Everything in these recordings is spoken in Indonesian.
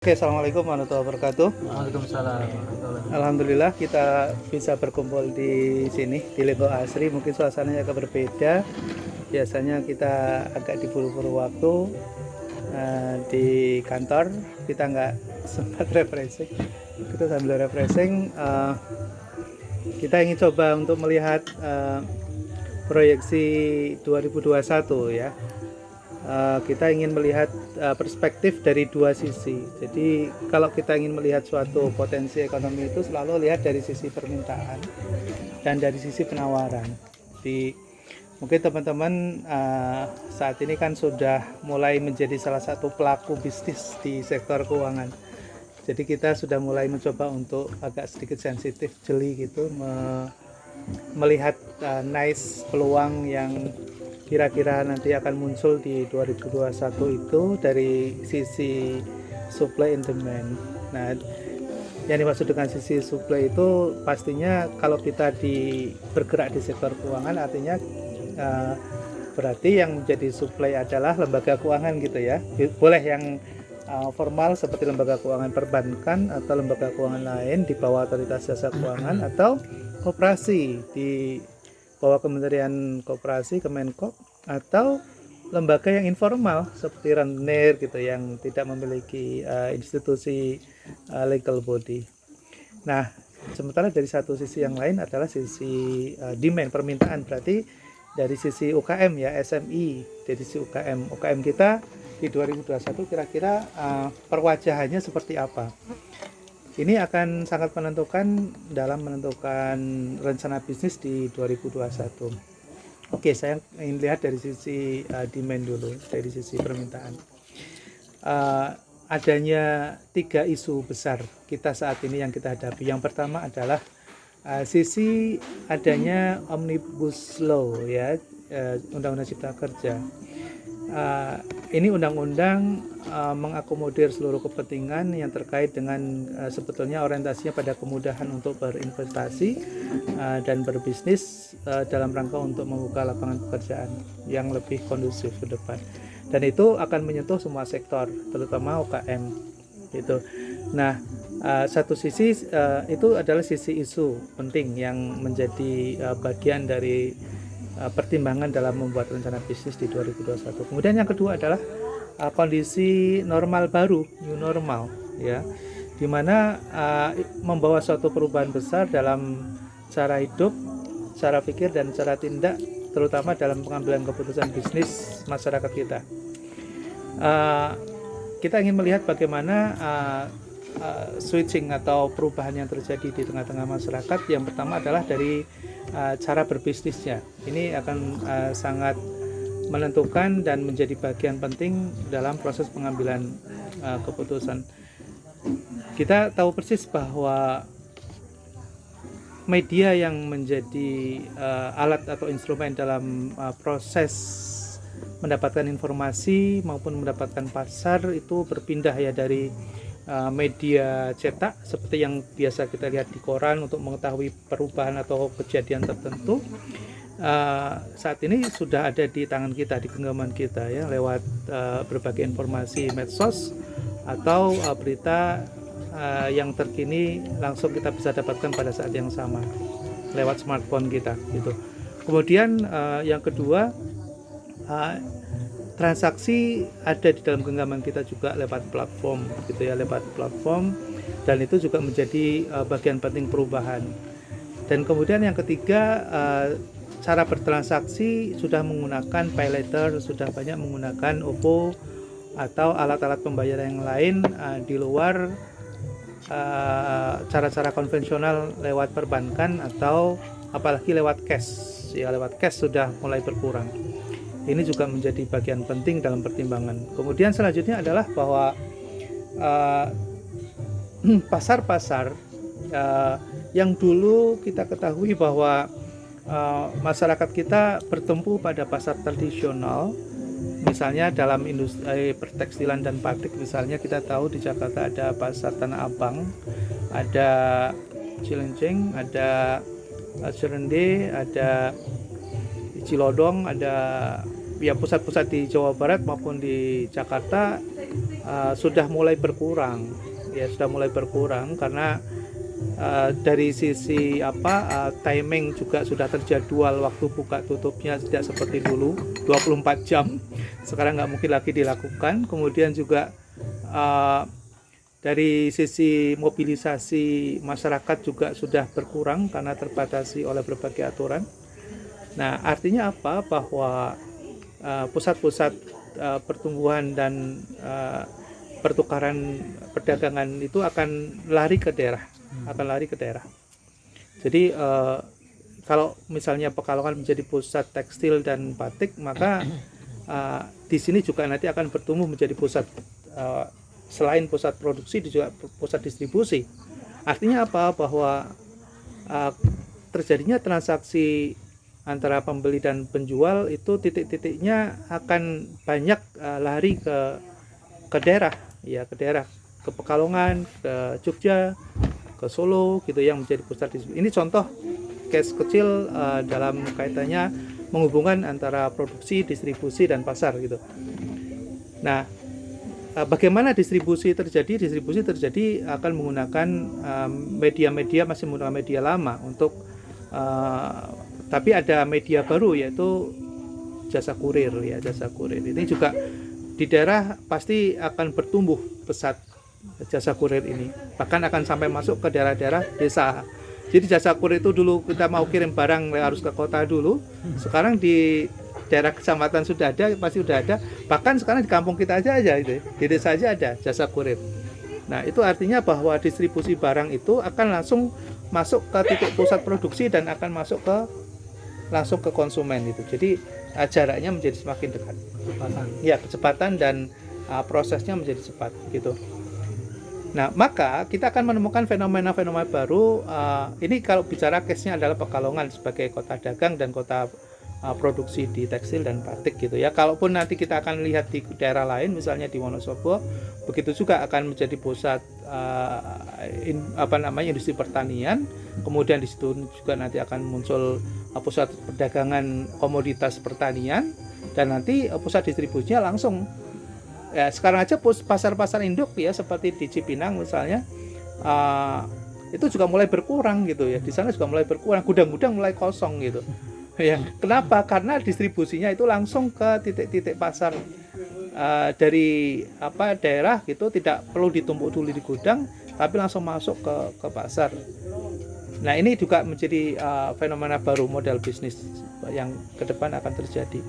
Oke, assalamualaikum warahmatullahi wabarakatuh. Waalaikumsalam. Alhamdulillah kita bisa berkumpul di sini di Lego Asri. Mungkin suasananya agak berbeda. Biasanya kita agak diburu-buru waktu di kantor. Kita nggak sempat refreshing. Kita sambil refreshing. Kita ingin coba untuk melihat proyeksi 2021 ya. Kita ingin melihat perspektif dari dua sisi. Jadi kalau kita ingin melihat suatu potensi ekonomi itu selalu lihat dari sisi permintaan dan dari sisi penawaran. Mungkin teman-teman saat ini kan sudah mulai menjadi salah satu pelaku bisnis di sektor keuangan. Jadi kita sudah mulai mencoba untuk agak sedikit sensitif, jeli gitu, melihat nice peluang yang kira-kira nanti akan muncul di 2021 itu dari sisi supply and demand. Nah, yang dimaksud dengan sisi supply itu pastinya kalau kita bergerak di sektor keuangan artinya berarti yang menjadi supply adalah lembaga keuangan gitu ya. Boleh yang formal seperti lembaga keuangan perbankan atau lembaga keuangan lain di bawah otoritas jasa keuangan atau koperasi di bawah Kementerian Koperasi, Kemenkop, atau lembaga yang informal seperti rentenir gitu yang tidak memiliki institusi legal body. Nah, sementara dari satu sisi yang lain adalah sisi demand, permintaan. Berarti dari sisi UKM ya, SMI, dari sisi UKM kita di 2021 kira-kira perwajahannya seperti apa? Ini akan sangat menentukan dalam menentukan rencana bisnis di 2021. Oke, saya ingin lihat dari sisi demand dulu, dari sisi permintaan. Adanya 3 isu besar kita saat ini yang kita hadapi. Yang pertama adalah sisi adanya Omnibus Law ya, Undang-Undang Cipta Kerja. Ini undang-undang mengakomodir seluruh kepentingan yang terkait dengan sebetulnya orientasinya pada kemudahan untuk berinvestasi dan berbisnis dalam rangka untuk membuka lapangan pekerjaan yang lebih kondusif ke depan. Dan itu akan menyentuh semua sektor, terutama UKM. Gitu. Nah, satu sisi itu adalah sisi isu penting yang menjadi bagian dari pertimbangan dalam membuat rencana bisnis di 2021. Kemudian yang kedua adalah kondisi normal baru, new normal ya, dimana membawa suatu perubahan besar dalam cara hidup, cara pikir dan cara tindak, terutama dalam pengambilan keputusan bisnis masyarakat kita. Kita ingin melihat bagaimana switching atau perubahan yang terjadi di tengah-tengah masyarakat. Yang pertama adalah dari cara berbisnisnya. Ini akan sangat menentukan dan menjadi bagian penting dalam proses pengambilan keputusan. Kita tahu persis bahwa media yang menjadi alat atau instrumen dalam proses mendapatkan informasi maupun mendapatkan pasar itu berpindah ya dari media cetak seperti yang biasa kita lihat di koran untuk mengetahui perubahan atau kejadian tertentu. Saat ini sudah ada di tangan kita, di genggaman kita ya, lewat berbagai informasi medsos atau berita yang terkini langsung kita bisa dapatkan pada saat yang sama lewat smartphone kita gitu. Kemudian yang kedua, transaksi ada di dalam genggaman kita juga lewat platform gitu ya, lewat platform, dan itu juga menjadi bagian penting perubahan. Dan kemudian yang ketiga, cara bertransaksi sudah menggunakan pay later, sudah banyak menggunakan OVO atau alat-alat pembayaran yang lain di luar cara-cara konvensional lewat perbankan atau apalagi lewat cash ya, lewat cash sudah mulai berkurang. Ini juga menjadi bagian penting dalam pertimbangan. Kemudian selanjutnya adalah bahwa pasar-pasar yang dulu kita ketahui bahwa masyarakat kita bertumpu pada pasar tradisional, misalnya dalam industri pertekstilan dan pabrik. Misalnya kita tahu di Jakarta ada pasar Tanah Abang, ada Cilincing, ada Serende, ada Cilodong, ada ya pusat-pusat di Jawa Barat maupun di Jakarta sudah mulai berkurang, ya sudah mulai berkurang karena dari sisi timing juga sudah terjadwal, waktu buka tutupnya tidak seperti dulu 24 jam, sekarang nggak mungkin lagi dilakukan. Kemudian juga dari sisi mobilisasi masyarakat juga sudah berkurang karena terbatasi oleh berbagai aturan. Nah, artinya apa? Bahwa pusat-pusat pertumbuhan dan pertukaran perdagangan itu akan lari ke daerah, Jadi kalau misalnya Pekalongan menjadi pusat tekstil dan batik, maka di sini juga nanti akan bertumbuh menjadi pusat, selain pusat produksi juga pusat distribusi. Artinya apa? Bahwa terjadinya transaksi antara pembeli dan penjual itu titik-titiknya akan banyak lari ke daerah, ya ke daerah, ke Pekalongan, ke Jogja, ke Solo gitu yang menjadi pusat distribusi. Ini contoh case kecil dalam kaitannya menghubungkan antara produksi, distribusi dan pasar gitu. Nah, bagaimana distribusi terjadi? Distribusi terjadi akan menggunakan media-media, masih menggunakan media lama untuk tapi ada media baru yaitu jasa kurir, ya jasa kurir. Ini juga di daerah pasti akan bertumbuh pesat jasa kurir ini, bahkan akan sampai masuk ke daerah-daerah desa. Jadi jasa kurir itu dulu kita mau kirim barang harus ke kota dulu, sekarang di daerah kecamatan sudah ada, pasti sudah ada. Bahkan sekarang di kampung kita aja gitu, di desa aja ada jasa kurir. Nah, itu artinya bahwa distribusi barang itu akan langsung masuk ke titik pusat produksi dan akan masuk langsung ke konsumen itu. Jadi jaraknya menjadi semakin dekat. Kecepatan dan prosesnya menjadi cepat gitu. Nah, maka kita akan menemukan fenomena-fenomena baru. Ini kalau bicara case-nya adalah Pekalongan sebagai kota dagang dan kota produksi di tekstil dan batik gitu ya. Kalaupun nanti kita akan lihat di daerah lain, misalnya di Wonosobo, begitu juga akan menjadi pusat industri pertanian. Kemudian di situ juga nanti akan muncul pusat perdagangan komoditas pertanian, dan nanti pusat distribusinya langsung. Ya, sekarang aja pasar-pasar induk ya seperti di Cipinang misalnya, itu juga mulai berkurang gitu ya. Di sana juga mulai berkurang, gudang-gudang mulai kosong gitu. Ya, kenapa? Karena distribusinya itu langsung ke titik-titik pasar dari daerah gitu, tidak perlu ditumpuk dulu di gudang, tapi langsung masuk ke pasar. Nah, ini juga menjadi fenomena baru model bisnis yang ke depan akan terjadi.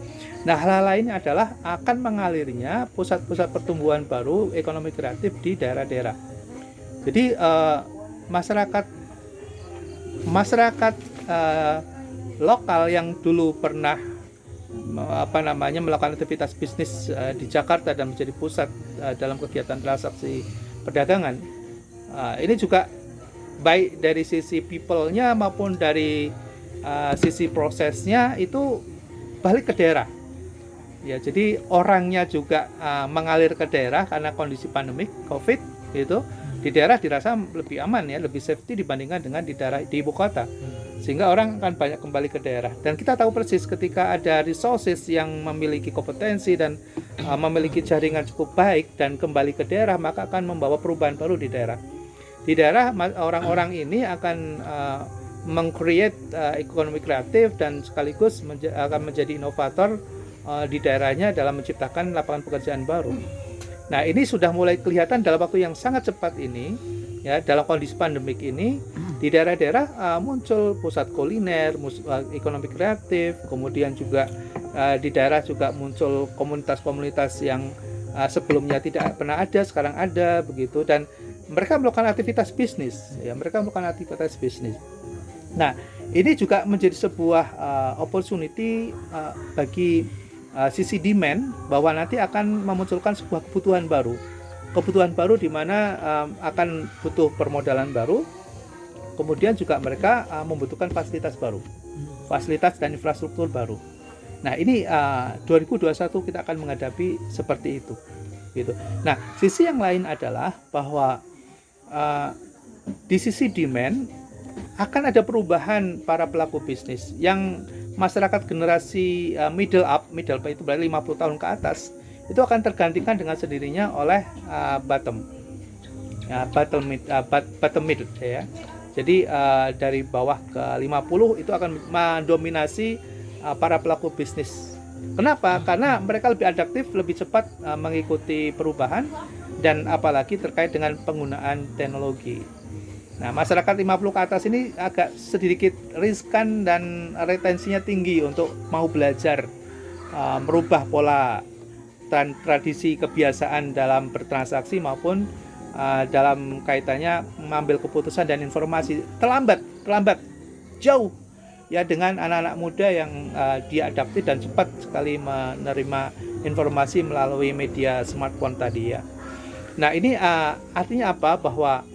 Nah, hal lain adalah akan mengalirnya pusat-pusat pertumbuhan baru ekonomi kreatif di daerah-daerah. Jadi masyarakat lokal yang dulu pernah melakukan aktivitas bisnis di Jakarta dan menjadi pusat dalam kegiatan transaksi perdagangan, ini juga baik dari sisi people-nya maupun dari sisi prosesnya itu balik ke daerah. Ya, jadi orangnya juga mengalir ke daerah karena kondisi pandemik COVID gitu. Di daerah dirasa lebih aman ya, lebih safety dibandingkan dengan di ibu kota. Sehingga orang akan banyak kembali ke daerah. Dan kita tahu persis ketika ada resources yang memiliki kompetensi dan memiliki jaringan cukup baik dan kembali ke daerah, maka akan membawa perubahan baru di daerah. Di daerah orang-orang ini akan meng-create ekonomi kreatif dan sekaligus akan menjadi inovator di daerahnya dalam menciptakan lapangan pekerjaan baru. Nah, ini sudah mulai kelihatan dalam waktu yang sangat cepat ini ya, dalam kondisi pandemik ini di daerah-daerah muncul pusat kuliner, ekonomi kreatif, kemudian juga di daerah juga muncul komunitas-komunitas yang sebelumnya tidak pernah ada, sekarang ada begitu, dan mereka melakukan aktivitas bisnis ya, Nah, ini juga menjadi sebuah opportunity bagi sisi demand, bahwa nanti akan memunculkan sebuah kebutuhan baru di mana akan butuh permodalan baru, kemudian juga mereka membutuhkan fasilitas dan infrastruktur baru. Nah, ini 2021 kita akan menghadapi seperti itu gitu. Nah, sisi yang lain adalah bahwa di sisi demand akan ada perubahan para pelaku bisnis yang masyarakat generasi middle itu berarti 50 tahun ke atas, itu akan tergantikan dengan sendirinya oleh bottom mid ya. Jadi dari bawah ke 50 itu akan mendominasi para pelaku bisnis. Kenapa? Karena mereka lebih adaptif, lebih cepat mengikuti perubahan, dan apalagi terkait dengan penggunaan teknologi. Nah, masyarakat 50 ke atas ini agak sedikit riskan dan retensinya tinggi untuk mau belajar merubah pola tradisi kebiasaan dalam bertransaksi maupun dalam kaitannya mengambil keputusan dan informasi. Terlambat jauh ya dengan anak-anak muda yang dia adaptif dan cepat sekali menerima informasi melalui media smartphone tadi ya. Nah, ini artinya apa? Bahwa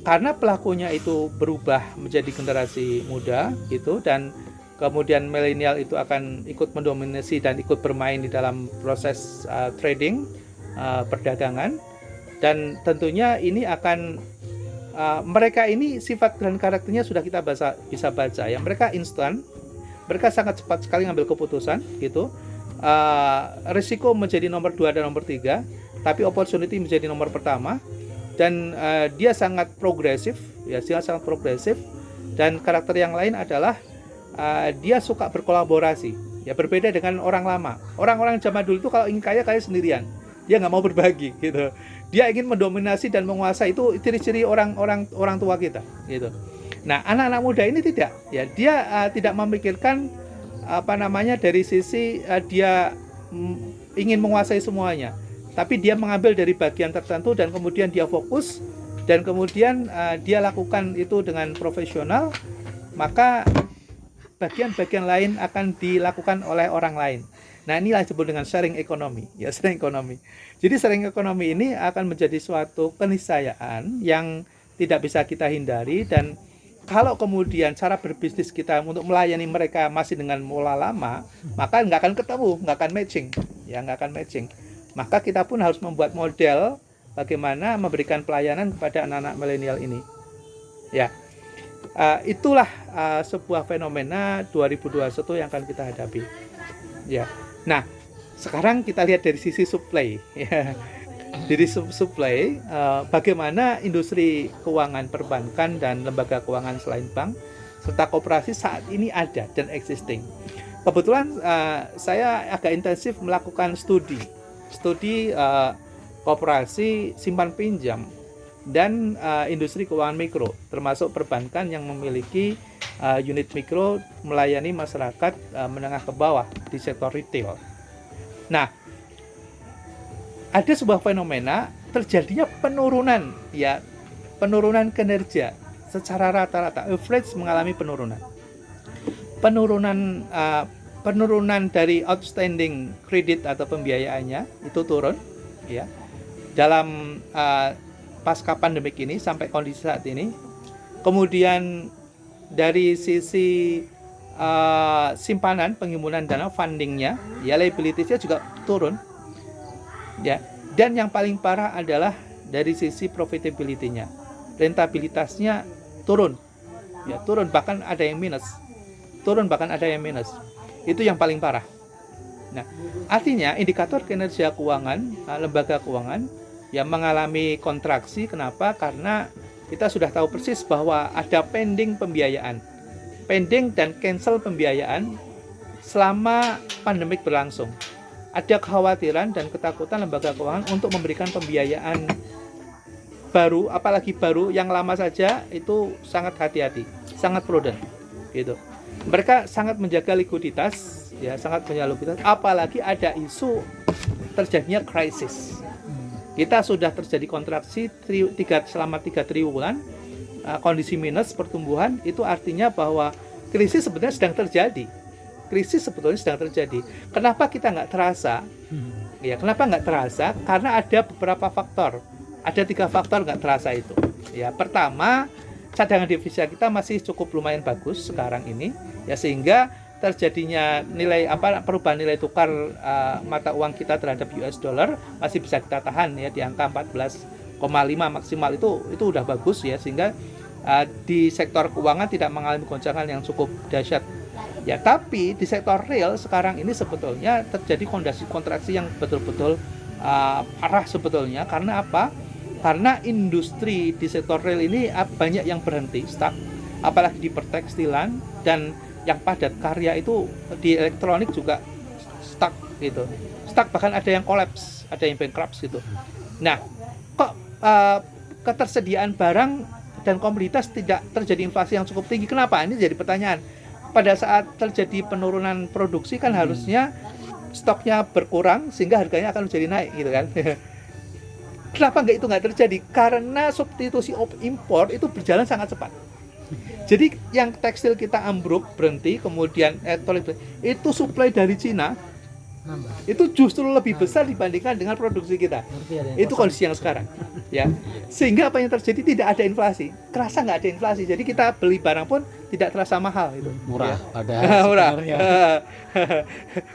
karena pelakunya itu berubah menjadi generasi muda gitu, dan kemudian milenial itu akan ikut mendominasi dan ikut bermain di dalam proses trading, perdagangan, dan tentunya ini akan mereka ini sifat dan karakternya sudah kita bisa baca ya. Mereka instan, mereka sangat cepat sekali ngambil keputusan gitu. Risiko menjadi nomor 2 dan nomor 3, tapi opportunity menjadi nomor pertama. Dan dia sangat progresif ya, dan karakter yang lain adalah dia suka berkolaborasi ya, berbeda dengan orang lama. Orang-orang zaman dulu itu kalau ingin kaya sendirian, dia nggak mau berbagi gitu, dia ingin mendominasi dan menguasai. Itu ciri-ciri orang tua kita gitu. Nah, anak-anak muda ini tidak ya, dia tidak memikirkan dari sisi dia ingin menguasai semuanya, tapi dia mengambil dari bagian tertentu dan kemudian dia fokus, dan kemudian dia lakukan itu dengan profesional. Maka bagian-bagian lain akan dilakukan oleh orang lain. Nah, inilah disebut dengan sharing ekonomi ya, sharing ekonomi. Jadi sharing ekonomi ini akan menjadi suatu keniscayaan yang tidak bisa kita hindari, dan kalau kemudian cara berbisnis kita untuk melayani mereka masih dengan pola lama, maka nggak akan ketemu, nggak akan matching. Maka kita pun harus membuat model bagaimana memberikan pelayanan kepada anak-anak milenial ini. Ya, itulah sebuah fenomena 2021 yang akan kita hadapi. Ya, nah sekarang kita lihat dari sisi supply. Ya. Dari supply, bagaimana industri keuangan perbankan dan lembaga keuangan selain bank serta koperasi saat ini ada dan existing. Kebetulan saya agak intensif melakukan studi koperasi simpan pinjam dan industri keuangan mikro, termasuk perbankan yang memiliki unit mikro melayani masyarakat menengah ke bawah di sektor retail. Nah, ada sebuah fenomena terjadinya penurunan kinerja secara rata-rata, average mengalami penurunan dari outstanding kredit atau pembiayaannya itu turun ya dalam pasca pandemik ini sampai kondisi saat ini. Kemudian dari sisi simpanan, penghimpunan dana, fundingnya ya, liabilities-nya juga turun ya. Dan yang paling parah adalah dari sisi profitability-nya, rentabilitasnya turun bahkan ada yang minus. Itu yang paling parah. Nah, artinya indikator kinerja keuangan, lembaga keuangan yang mengalami kontraksi. Kenapa? Karena kita sudah tahu persis bahwa ada pending dan cancel pembiayaan selama pandemik berlangsung. Ada kekhawatiran dan ketakutan lembaga keuangan untuk memberikan pembiayaan baru, apalagi baru, yang lama saja itu sangat hati-hati, sangat prudent gitu. Mereka sangat menjaga likuiditas ya, apalagi ada isu terjadinya krisis. Kita sudah terjadi kontraksi selama 3 triwulan, kondisi minus pertumbuhan, itu artinya bahwa krisis sebetulnya sedang terjadi. Kenapa kita nggak terasa? Ya, kenapa nggak terasa? Karena ada beberapa faktor. Ada 3 faktor nggak terasa itu. Ya, pertama, cadangan devisa kita masih cukup lumayan bagus sekarang ini, ya, sehingga terjadinya perubahan nilai tukar mata uang kita terhadap US dollar masih bisa kita tahan ya di angka 14,5 maksimal. Itu udah bagus ya, sehingga di sektor keuangan tidak mengalami goncangan yang cukup dahsyat Ya, tapi di sektor real sekarang ini sebetulnya terjadi kontraksi yang betul-betul parah sebetulnya. Karena apa? Karena industri di sektor real ini banyak yang berhenti, stuck, apalagi di pertekstilan, dan yang padat karya itu di elektronik juga stuck gitu. Stuck, bahkan ada yang collapse, ada yang bankrupt gitu. Nah, kok ketersediaan barang dan komoditas tidak terjadi inflasi yang cukup tinggi? Kenapa? Ini jadi pertanyaan. Pada saat terjadi penurunan produksi kan harusnya stoknya berkurang sehingga harganya akan menjadi naik gitu kan. Kenapa itu nggak terjadi? Karena substitusi impor itu berjalan sangat cepat. Jadi yang tekstil kita ambruk, berhenti, kemudian itu supply dari Cina itu justru lebih besar dibandingkan dengan produksi kita. Itu kondisi yang sekarang, ya. Sehingga apa yang terjadi? Tidak ada inflasi, kerasa nggak ada inflasi. Jadi kita beli barang pun tidak terasa mahal itu. Murah, ya. padahal murah.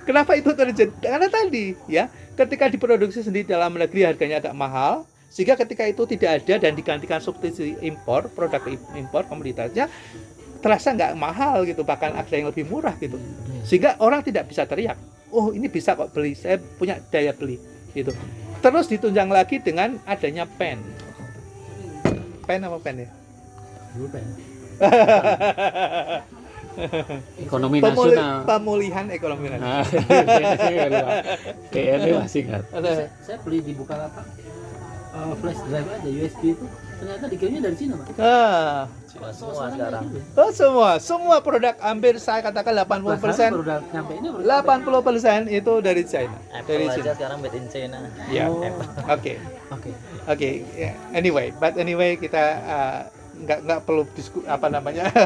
Kenapa itu terjadi? Karena tadi, ya, ketika diproduksi sendiri dalam negeri harganya agak mahal, sehingga ketika itu tidak ada dan digantikan substitusi impor, produk impor komoditasnya terasa nggak mahal gitu, bahkan ada yang lebih murah gitu. Sehingga orang tidak bisa teriak, oh ini bisa kok beli, saya punya daya beli gitu. Terus ditunjang lagi dengan adanya pen apa pen ya? Ekonomi nasional. Pemulihan ekonomi nasional. PRD masih kan. Saya beli di Bukalapak flash drive aja USB itu ternyata dikirimnya dari Cina, Pak. Semua sekarang. Semua produk hampir saya katakan 80%. Produk nyampe ini 80% itu dari China. Apple aja sekarang made in China. Ya. Oke. Anyway kita nggak perlu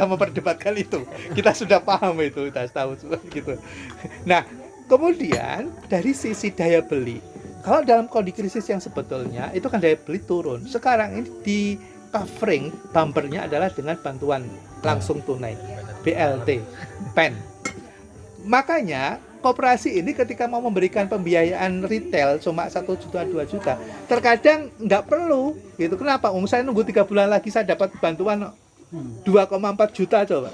memperdebatkan itu. Kita sudah paham itu, kita tahu gitu. Nah, kemudian dari sisi daya beli, kalau dalam kondisi krisis yang sebetulnya itu kan daya beli turun. Sekarang ini di covering bumpernya adalah dengan bantuan langsung tunai, BLT, PEN. Makanya koperasi ini ketika mau memberikan pembiayaan retail cuma 1 juta 2 juta, terkadang nggak perlu gitu. Kenapa? Saya nunggu 3 bulan lagi saya dapat bantuan 2,4 juta coba.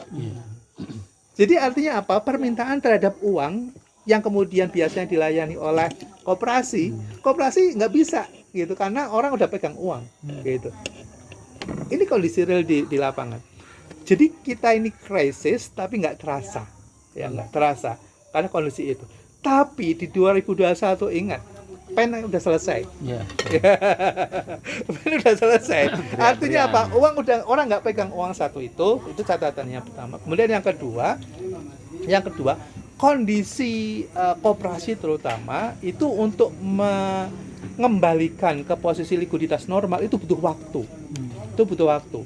Jadi artinya apa? Permintaan terhadap uang yang kemudian biasanya dilayani oleh koperasi nggak bisa gitu, karena orang udah pegang uang gitu. Ini kondisi real di lapangan. Jadi kita ini krisis tapi nggak terasa, ya nggak terasa karena kondisi itu. Tapi di 2021 ingat, PEN udah selesai. PEN udah selesai. Artinya apa? Orang nggak pegang uang satu itu catatannya pertama. Kemudian yang kedua, kondisi koperasi terutama itu untuk mengembalikan ke posisi likuiditas normal itu butuh waktu. Itu butuh waktu.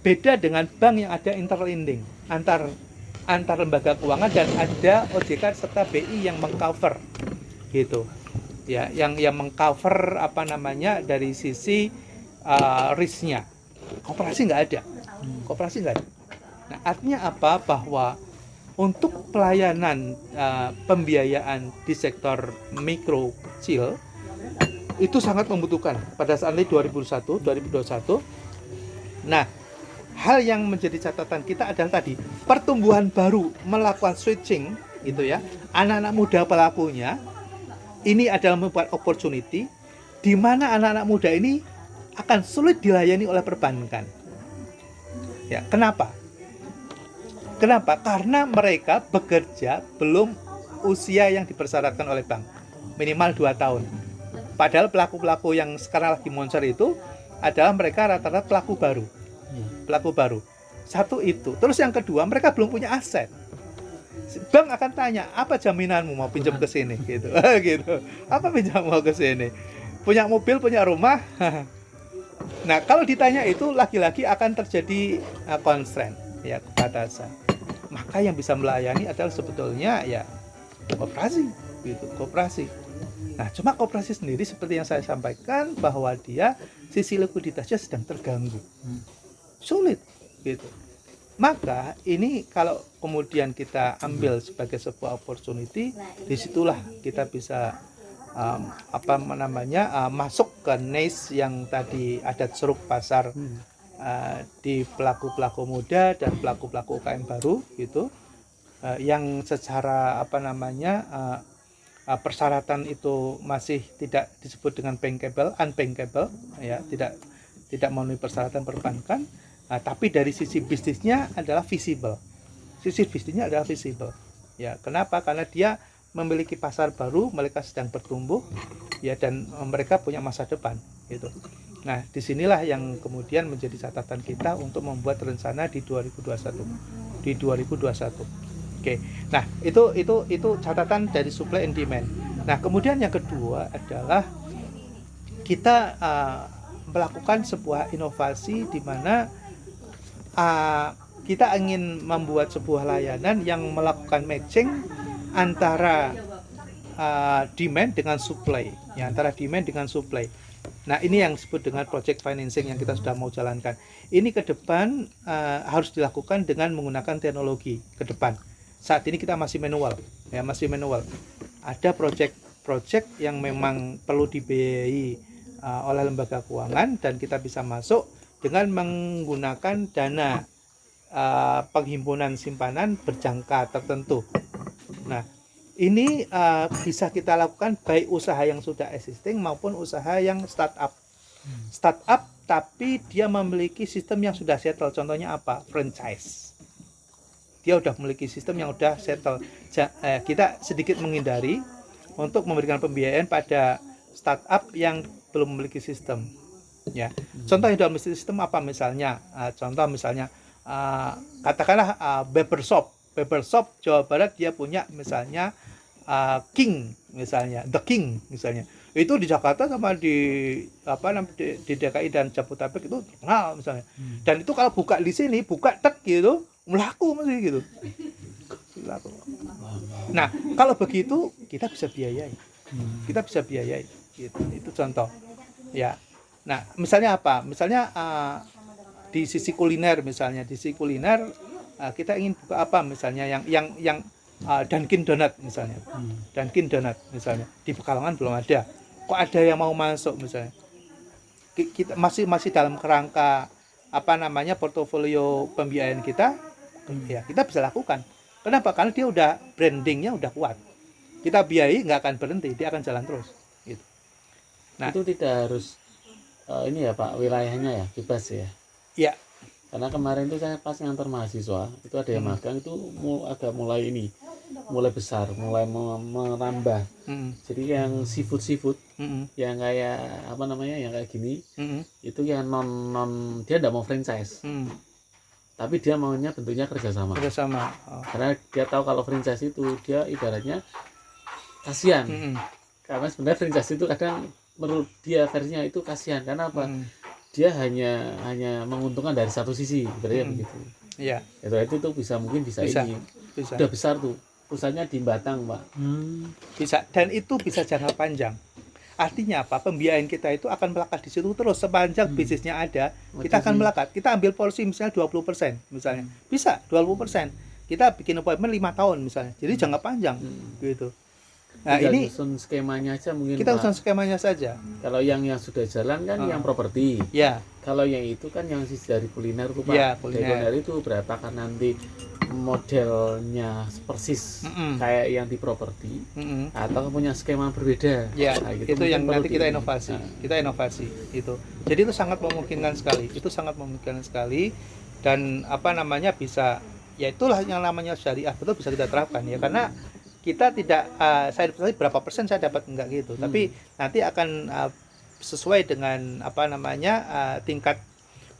Beda dengan bank yang ada interlending antar lembaga keuangan dan ada OJK serta BI yang mengcover gitu. Ya, yang mengcover dari sisi risknya. Koperasi nggak ada. Nah, artinya apa? Bahwa untuk pelayanan pembiayaan di sektor mikro kecil itu sangat membutuhkan pada saat ini 2021. Nah, hal yang menjadi catatan kita adalah tadi pertumbuhan baru melakukan switching gitu ya. Anak-anak muda pelakunya ini adalah membuat opportunity di mana anak-anak muda ini akan sulit dilayani oleh perbankan. Ya, kenapa? Karena mereka bekerja belum usia yang dipersyaratkan oleh bank, minimal 2 tahun. Padahal pelaku-pelaku yang sekarang lagi moncer itu adalah mereka rata-rata pelaku baru. Satu itu. Terus yang kedua, mereka belum punya aset. Bank akan tanya, apa jaminanmu mau pinjam ke sini gitu. Gitu. Apa pinjam mau ke sini? Punya mobil, punya rumah. Nah, kalau ditanya itu lagi-lagi akan terjadi constraint, ya, kebatasan. Maka yang bisa melayani adalah sebetulnya ya koperasi gitu, koperasi. Nah, cuma koperasi sendiri seperti yang saya sampaikan bahwa dia sisi likuiditasnya sedang terganggu. Sulit gitu. Maka ini kalau kemudian kita ambil sebagai sebuah opportunity, disitulah kita bisa masuk ke niche yang tadi ada ceruk pasar di pelaku-pelaku muda dan pelaku-pelaku UKM baru gitu. yang secara persyaratan itu masih tidak disebut dengan bankable, unbankable, ya, tidak memenuhi persyaratan perbankan, tapi dari sisi bisnisnya adalah visible. Sisi bisnisnya adalah visible. Ya, kenapa? Karena dia memiliki pasar baru, mereka sedang bertumbuh, ya, dan mereka punya masa depan, gitu. Nah, disinilah yang kemudian menjadi catatan kita untuk membuat rencana di 2021. Oke. Nah, itu catatan dari supply and demand. Nah, kemudian yang kedua adalah kita melakukan sebuah inovasi di mana kita ingin membuat sebuah layanan yang melakukan matching antara demand dengan supply, ya, antara demand dengan supply. Nah, ini yang disebut dengan project financing yang kita sudah mau jalankan. Ini ke depan harus dilakukan dengan menggunakan teknologi ke depan. Saat ini kita masih manual, ya, masih manual. Ada project yang memang perlu dibiayai oleh lembaga keuangan dan kita bisa masuk dengan menggunakan dana penghimpunan simpanan berjangka tertentu. Nah, ini bisa kita lakukan baik usaha yang sudah existing maupun usaha yang startup. Startup tapi dia memiliki sistem yang sudah settle. Contohnya apa? Franchise. Dia sudah memiliki sistem yang sudah settle. Kita sedikit menghindari untuk memberikan pembiayaan pada startup yang belum memiliki sistem. Ya. Contoh yang sudah memiliki sistem apa misalnya? Contoh misalnya katakanlah barbershop Jawa Barat, dia punya misalnya King, misalnya The King misalnya, itu di Jakarta sama di DKI dan Jabodetabek itu terkenal misalnya, dan itu kalau buka di sini buka tek gitu melaku mesti gitu. Nah, kalau begitu kita bisa biayai, gitu. Itu contoh, ya. Nah, misalnya apa? Misalnya di sisi kuliner misalnya, kita ingin buka apa misalnya yang Dunkin Donut misalnya. Dunkin Donut misalnya di Pekalongan belum ada. Kok ada yang mau masuk misalnya? Kita masih dalam kerangka portofolio pembiayaan kita, ya kita bisa lakukan. Kenapa? Karena dia udah brandingnya udah kuat. Kita biayai nggak akan berhenti, dia akan jalan terus. Gitu. Nah, itu tidak harus ini ya Pak, wilayahnya ya bebas ya. Ya. Karena kemarin itu saya pas ngantar mahasiswa, itu ada yang magang itu agak mulai besar, mulai merambah. Jadi yang seafood yang kayak yang kayak gini, itu yang non dia tidak mau franchise. Tapi dia maunya bentuknya kerjasama. Oh. Karena dia tahu kalau franchise itu dia ibaratnya kasihan. Karena sebenarnya franchise itu kadang menurut dia versinya itu kasihan. Karena apa? Dia hanya menguntungkan dari satu sisi, berarti begitu. Iya. Itu tuh mungkin bisa ini. Bisa. Udah besar tuh. Pusatnya di Batang, Pak. Bisa, dan itu bisa jangka panjang. Artinya apa? Pembiayaan kita itu akan melekat di situ terus sepanjang bisnisnya ada. Kita akan melekat. Kita ambil porsi misalnya 20% misalnya. Bisa 20%. Kita bikin appointment 5 tahun misalnya. Jadi jangka panjang gitu. Nah, kita ini susun skemanya aja mungkin. Kita Pak. susun skemanya saja. Kalau yang sudah jalan kan yang properti. Ya. Kalau yang itu kan yang sisi dari kuliner tuh Pak. Ya, kuliner itu berapa kan nanti modelnya persis kayak yang di properti atau punya skema berbeda. Ya, nah, gitu itu yang nanti kita inovasi. Nah. Kita inovasi itu. Jadi itu sangat memungkinkan sekali. Dan bisa, ya itulah yang namanya syariah, betul bisa kita terapkan ya, karena kita tidak saya berapa persen saya dapat enggak gitu, tapi nanti akan sesuai dengan tingkat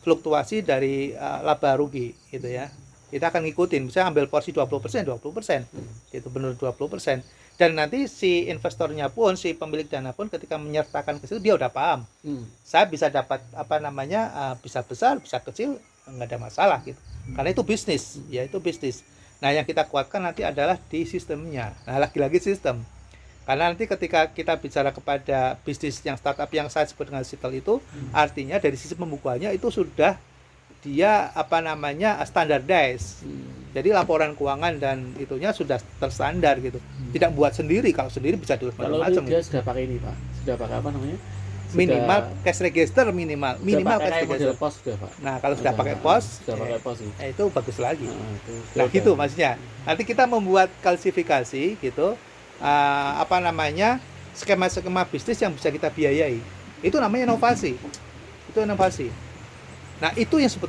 fluktuasi dari laba rugi gitu ya. Kita akan ngikutin, misalnya ambil porsi 20%, itu benar 20%. Dan nanti si investornya pun, si pemilik dana pun ketika menyertakan ke situ dia udah paham. Saya bisa dapat bisa besar, bisa kecil, enggak ada masalah gitu. Karena itu bisnis, ya itu bisnis. Nah, yang kita kuatkan nanti adalah di sistemnya. Nah, lagi-lagi sistem. Karena nanti ketika kita bicara kepada bisnis yang startup yang saya sebut dengan digital itu, artinya dari sisi pembukuannya itu sudah dia standardized. Jadi laporan keuangan dan itunya sudah terstandar gitu. Tidak buat sendiri, kalau sendiri bisa diurus macam-macam. Kalau dia sudah pakai ini Pak, sudah pakai minimal cash register minimal pakai cash kayak model register. pos sudah Pak. Nah kalau sudah pakai pos, Sudah pakai pos sih. itu bagus lagi. Itu Nah sudah. gitu maksudnya. Nanti kita membuat klasifikasi gitu, apa namanya, skema-skema bisnis yang bisa kita biayai. Itu namanya inovasi. Itu inovasi. Nah itu yang sebetulnya